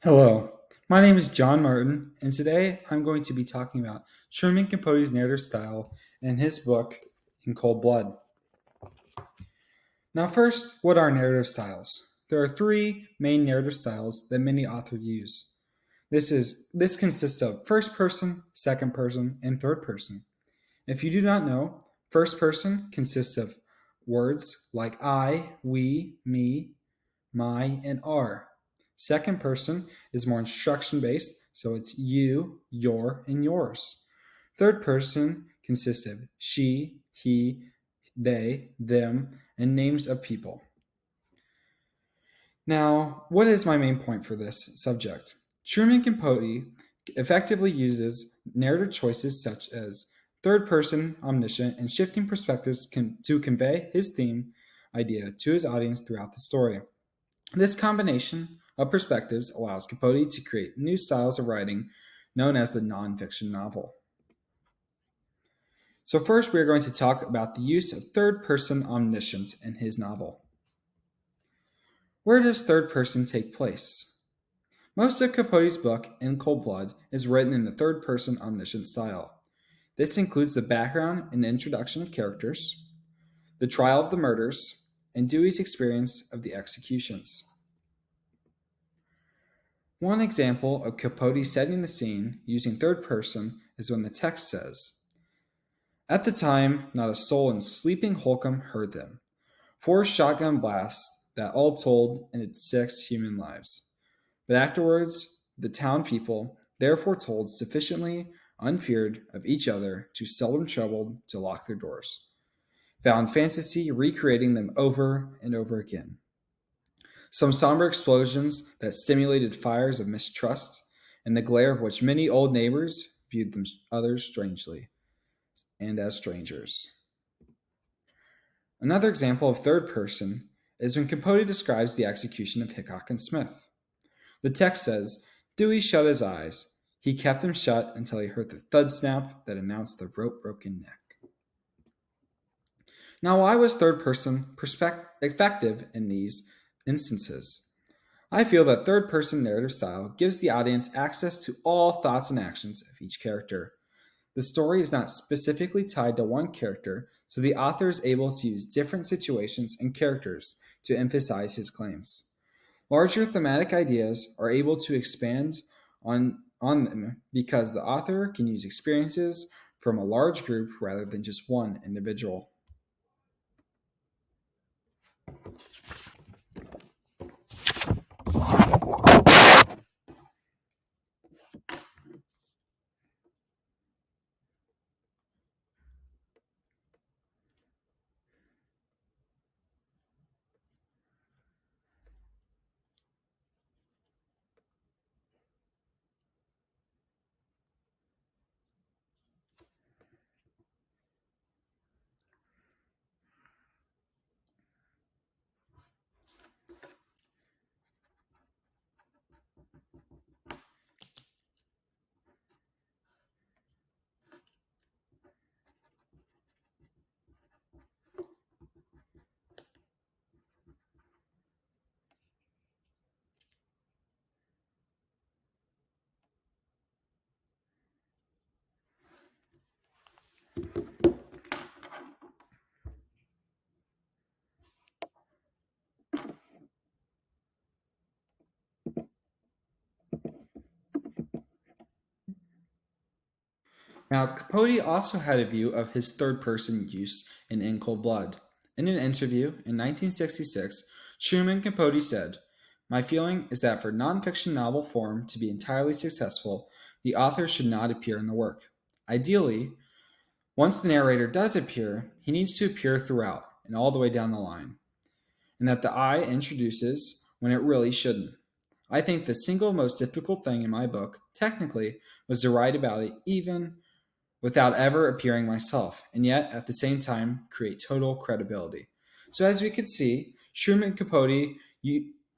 Hello, my name is John Martin, and today I'm going to be talking about Truman Capote's narrative style and his book, In Cold Blood. Now, first, what are narrative styles? There are three main narrative styles that many authors use. This consists of first person, second person, and third person. If you do not know, first person consists of words like I, we, me, my, and our. Second person is more instruction based, so it's you, your, and yours. Third person consists of she, he, they, them, and names of people. Now, what is my main point for this subject? Truman Capote effectively uses narrative choices such as third person, omniscient, and shifting perspectives to convey his theme idea to his audience throughout the story. This combination of perspectives allows Capote to create new styles of writing known as the nonfiction novel. So, first, we are going to talk about the use of third person omniscient in his novel. Where does third person take place? Most of Capote's book, In Cold Blood, is written in the third person omniscient style. This includes the background and introduction of characters, the trial of the murders, and Dewey's experience of the executions. One example of Capote setting the scene using third person is when the text says, "At the time, not a soul in sleeping Holcomb heard them. 4 shotgun blasts that all told ended 6 human lives. But afterwards, the town people therefore told sufficiently unfeared of each other too seldom troubled to lock their doors. Found fantasy recreating them over and over again. Some somber explosions that stimulated fires of mistrust, and the glare of which many old neighbors viewed them others strangely, and as strangers." Another example of third person is when Capote describes the execution of Hickok and Smith. The text says, "Dewey shut his eyes. He kept them shut until he heard the thud snap that announced the rope broken neck." Now, why was third person effective in these instances? I feel that third person narrative style gives the audience access to all thoughts and actions of each character. The story is not specifically tied to one character, so the author is able to use different situations and characters to emphasize his claims. Larger thematic ideas are able to expand on them because the author can use experiences from a large group rather than just one individual. Now, Capote also had a view of his third person use in Cold Blood. In an interview in 1966, Truman Capote said, "My feeling is that for nonfiction novel form to be entirely successful, the author should not appear in the work. Ideally, once the narrator does appear, he needs to appear throughout and all the way down the line, and that the I introduces when it really shouldn't. I think the single most difficult thing in my book, technically, was to write about it even without ever appearing myself, and yet at the same time create total credibility." So as we can see, Truman Capote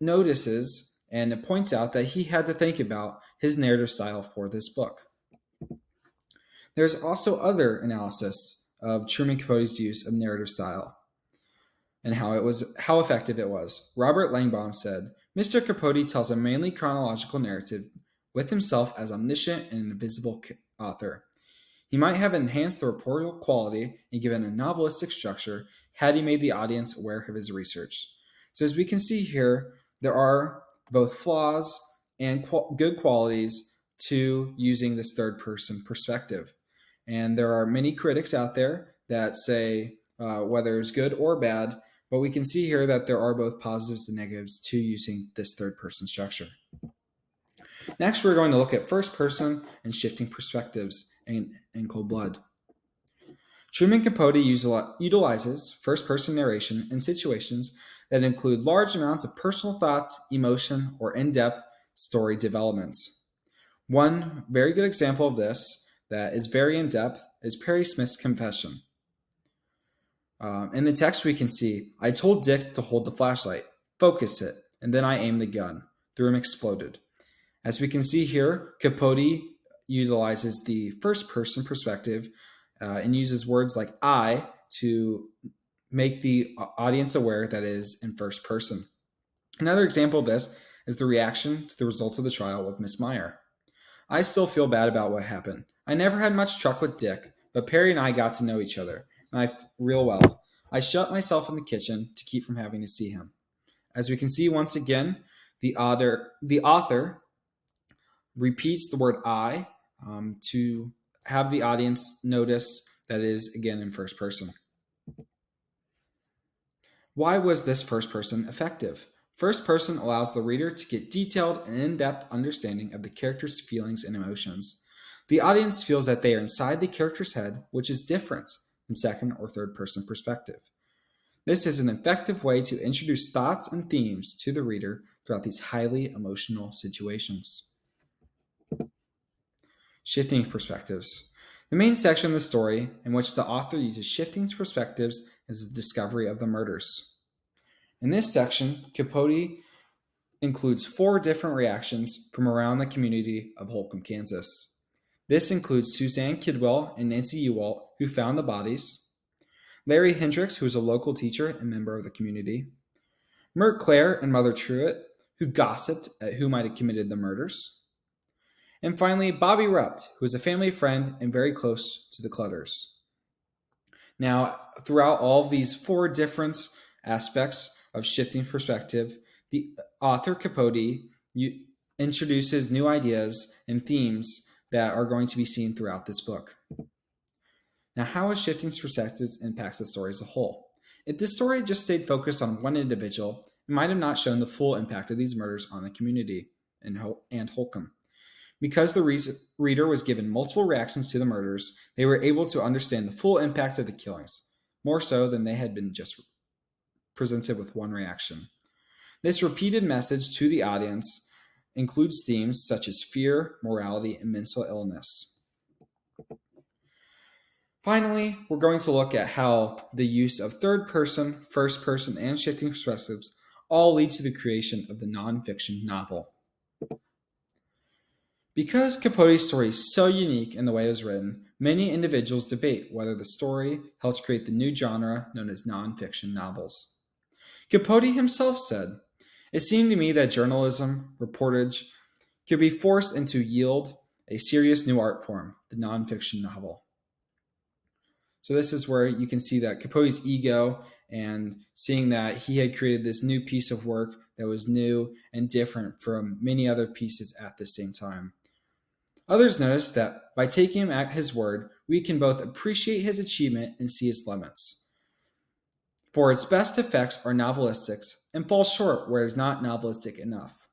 notices and points out that he had to think about his narrative style for this book. There's also other analysis of Truman Capote's use of narrative style and how effective it was. Robert Langbaum said, Mr. Capote tells a mainly chronological narrative with himself as omniscient and invisible author. He might have enhanced the reportable quality and given a novelistic structure had he made the audience aware of his research. So, as we can see here, there are both flaws and good qualities to using this third person perspective. And there are many critics out there that say whether it's good or bad, but we can see here that there are both positives and negatives to using this third person structure. Next, we're going to look at first person and shifting perspectives in Cold Blood. Truman Capote utilizes first person narration in situations that include large amounts of personal thoughts, emotion, or in depth story developments. One very good example of this that is very in depth is Perry Smith's confession. In the text, we can see, I told Dick to hold the flashlight, focus it, and then I aimed the gun. The room exploded. As we can see here, Capote utilizes the first person perspective and uses words like I to make the audience aware that it is in first person. Another example of this is the reaction to the results of the trial with Miss Meyer. I still feel bad about what happened. I never had much truck with Dick, but Perry and I got to know each other, and real well. I shut myself in the kitchen to keep from having to see him. As we can see once again, the author repeats the word I to have the audience notice that it is again in first person. Why was this first person effective? First person allows the reader to get detailed and in-depth understanding of the character's feelings and emotions. The audience feels that they are inside the character's head, which is different than second or third person perspective. This is an effective way to introduce thoughts and themes to the reader throughout these highly emotional situations. Shifting perspectives. The main section of the story in which the author uses shifting perspectives is the discovery of the murders. In this section, Capote includes 4 different reactions from around the community of Holcomb, Kansas. This includes Suzanne Kidwell and Nancy Ewalt, who found the bodies, Larry Hendricks, who is a local teacher and member of the community, Mert Clare and Mother Truitt, who gossiped at who might have committed the murders, and finally, Bobby Rupt, who is a family friend and very close to the Clutters. Now, throughout all of these 4 different aspects of shifting perspective, the author Capote introduces new ideas and themes that are going to be seen throughout this book. Now, how has shifting perspectives impacts the story as a whole? If this story just stayed focused on one individual, it might have not shown the full impact of these murders on the community and Holcomb. Because the reader was given multiple reactions to the murders, they were able to understand the full impact of the killings, more so than they had been just presented with one reaction. This repeated message to the audience includes themes such as fear, morality, and mental illness. Finally, we're going to look at how the use of third person, first person, and shifting perspectives all lead to the creation of the nonfiction novel. Because Capote's story is so unique in the way it was written, many individuals debate whether the story helps create the new genre known as nonfiction novels. Capote himself said, "It seemed to me that journalism, reportage, could be forced into yield a serious new art form, the nonfiction novel." So this is where you can see that Capote's ego and seeing that he had created this new piece of work that was new and different from many other pieces at the same time. Others noticed that by taking him at his word, we can both appreciate his achievement and see his limits. For its best effects are novelistic and fall short where it is not novelistic enough.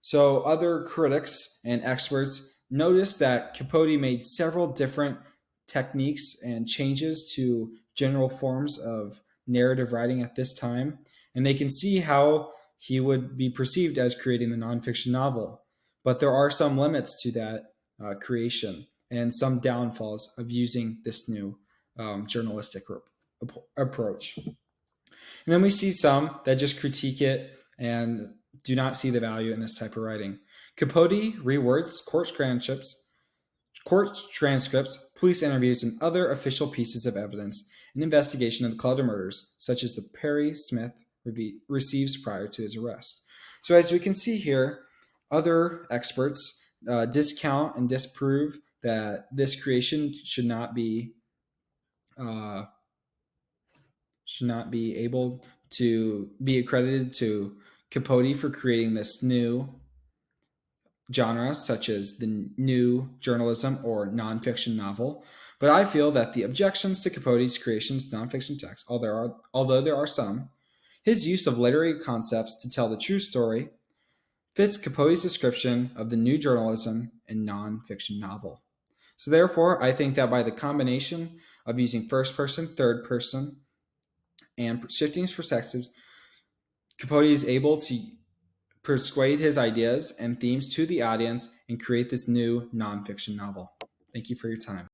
So other critics and experts noticed that Capote made several different techniques and changes to general forms of narrative writing at this time, and they can see how he would be perceived as creating the nonfiction novel. But there are some limits to that creation and some downfalls of using this new journalistic approach. And then we see some that just critique it and do not see the value in this type of writing. Capote rewords court transcripts, police interviews, and other official pieces of evidence in investigation of the Clutter murders, such as the Perry Smith receives prior to his arrest. So, as we can see here, other experts discount and disprove that this creation uh, should not be able to be accredited to Capote for creating this new genre, such as the new journalism or nonfiction novel. But I feel that the objections to Capote's creation's nonfiction text, although there are some, his use of literary concepts to tell the true story fits Capote's description of the new journalism and nonfiction novel. So, therefore, I think that by the combination of using first person, third person, and shifting perspectives, Capote is able to persuade his ideas and themes to the audience and create this new nonfiction novel. Thank you for your time.